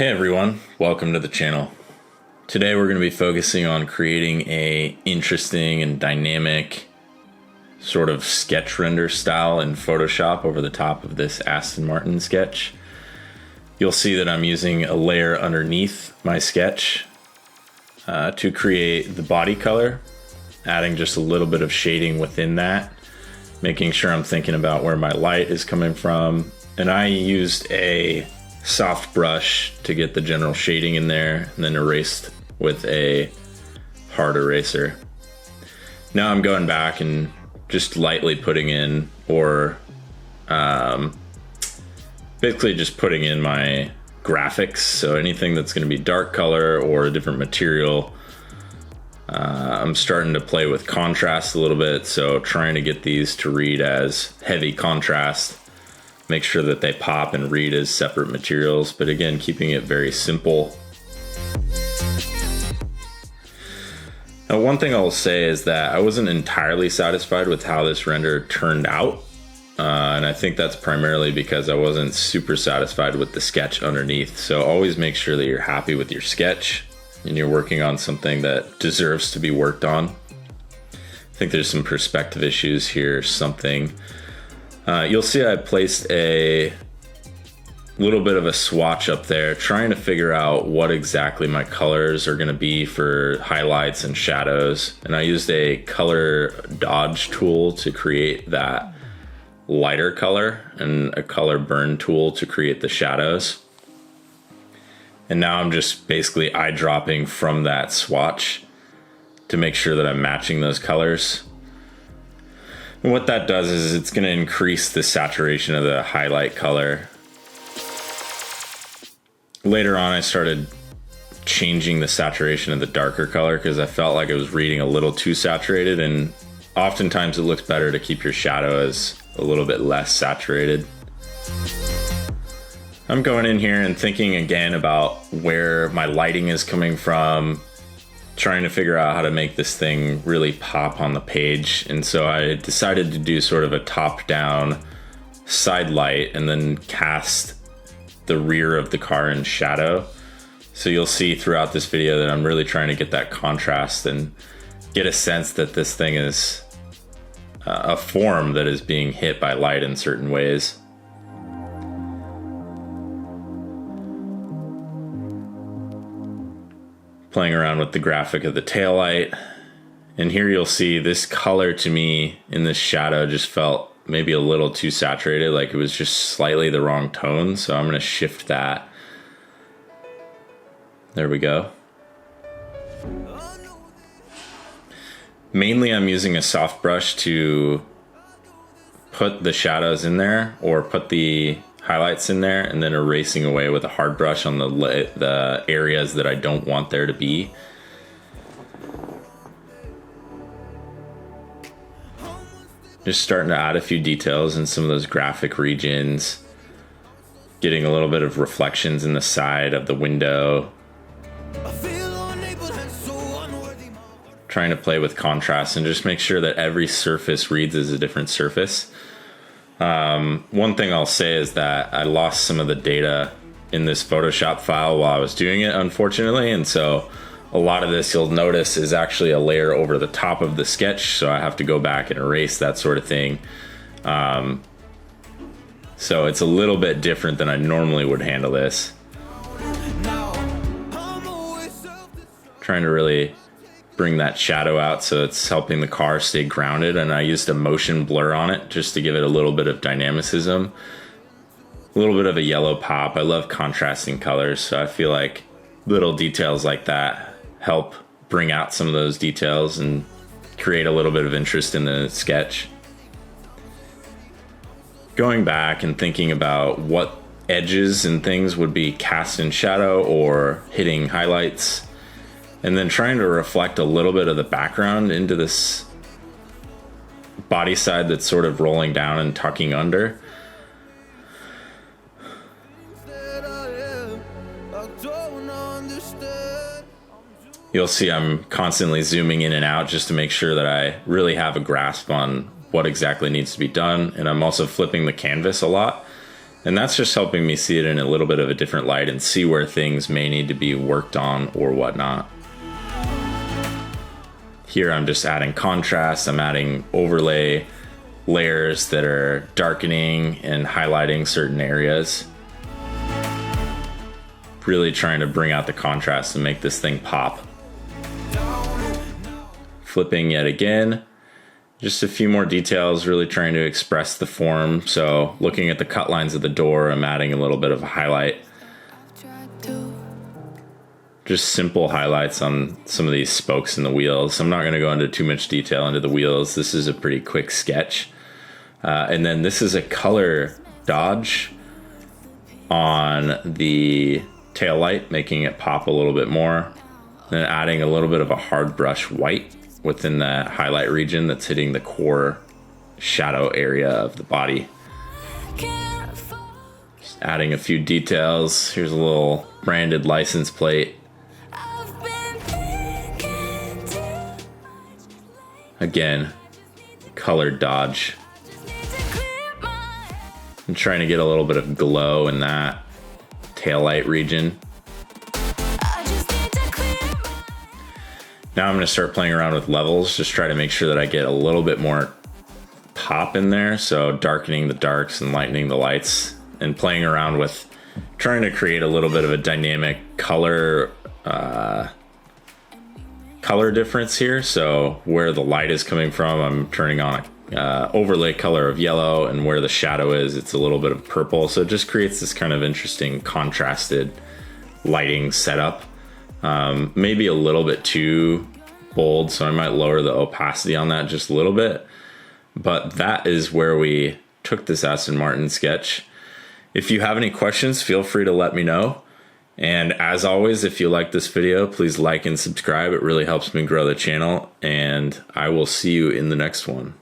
Hey everyone, welcome to the channel. Today we're going to be focusing on creating a interesting and dynamic sort of sketch render style in Photoshop over the top of this Aston Martin sketch. You'll see that I'm using a layer underneath my sketch to create the body color, adding just a little bit of shading within that, making sure I'm thinking about where my light is coming from. And I used a soft brush to get the general shading in there and then erased with a hard eraser. Now I'm going back and just lightly putting in, or basically just putting in my graphics. So anything that's going to be dark color or a different material. I'm starting to play with contrast a little bit, so trying to get these to read as heavy contrast. Make sure that they pop and read as separate materials, but again, keeping it very simple. Now, one thing I'll say is that I wasn't entirely satisfied with how this render turned out. And I think that's primarily because I wasn't super satisfied with the sketch underneath. So always make sure that you're happy with your sketch and you're working on something that deserves to be worked on. I think there's some perspective issues here, something. You'll see I placed a little bit of a swatch up there, trying to figure out what exactly my colors are going to be for highlights and shadows. And I used a color dodge tool to create that lighter color and a color burn tool to create the shadows. And now I'm just basically eyedropping from that swatch to make sure that I'm matching those colors. And what that does is it's going to increase the saturation of the highlight color. Later on, I started changing the saturation of the darker color because I felt like it was reading a little too saturated, and oftentimes it looks better to keep your shadow as a little bit less saturated. I'm going in here and thinking again about where my lighting is coming from, trying to figure out how to make this thing really pop on the page. And so I decided to do sort of a top-down side light and then cast the rear of the car in shadow. So you'll see throughout this video that I'm really trying to get that contrast and get a sense that this thing is a form that is being hit by light in certain ways. Playing around with the graphic of the taillight. And here you'll see this color to me in this shadow just felt maybe a little too saturated, like it was just slightly the wrong tone. So I'm gonna shift that. There we go. Mainly I'm using a soft brush to put the shadows in there or put the highlights in there, and then erasing away with a hard brush on the areas that I don't want there to be. Just starting to add a few details in some of those graphic regions, getting a little bit of reflections in the side of the window. Trying to play with contrast and just make sure that every surface reads as a different surface. One thing I'll say is that I lost some of the data in this Photoshop file while I was doing it, unfortunately, and so a lot of this you'll notice is actually a layer over the top of the sketch, so I have to go back and erase that sort of thing. So it's a little bit different than I normally would handle this. Trying to really bring that shadow out so it's helping the car stay grounded, and I used a motion blur on it just to give it a little bit of dynamicism, a little bit of a yellow pop. I love contrasting colors, so I feel like little details like that help bring out some of those details and create a little bit of interest in the sketch. Going back and thinking about what edges and things would be cast in shadow or hitting highlights, and then trying to reflect a little bit of the background into this body side that's sort of rolling down and tucking under. You'll see I'm constantly zooming in and out just to make sure that I really have a grasp on what exactly needs to be done. And I'm also flipping the canvas a lot And that's just helping me see it in a little bit of a different light and see where things may need to be worked on or whatnot. Here I'm just adding contrast, I'm adding overlay layers that are darkening and highlighting certain areas. Really trying to bring out the contrast and make this thing pop. Flipping yet again. Just a few more details, really trying to express the form. So looking at the cut lines of the door, I'm adding a little bit of a highlight. Just simple highlights on some of these spokes in the wheels. I'm not going to go into too much detail into the wheels. This is a pretty quick sketch. And then this is a color dodge on the tail light, making it pop a little bit more. Then adding a little bit of a hard brush white within that highlight region that's hitting the core shadow area of the body. Just adding a few details. Here's a little branded license plate. Again, color dodge. I'm trying to get a little bit of glow in that taillight region. Now I'm going to start playing around with levels, just try to make sure that I get a little bit more pop in there. So darkening the darks and lightening the lights, and playing around with trying to create a little bit of a dynamic color difference here. So where the light is coming from, I'm turning on a overlay color of yellow, and where the shadow is, it's a little bit of purple. So it just creates this kind of interesting contrasted lighting setup. Maybe a little bit too bold, so I might lower the opacity on that just a little bit. But that is where we took this Aston Martin sketch. If you have any questions, feel free to let me know. And as always, if you like this video, please like and subscribe. It really helps me grow the channel, and I will see you in the next one.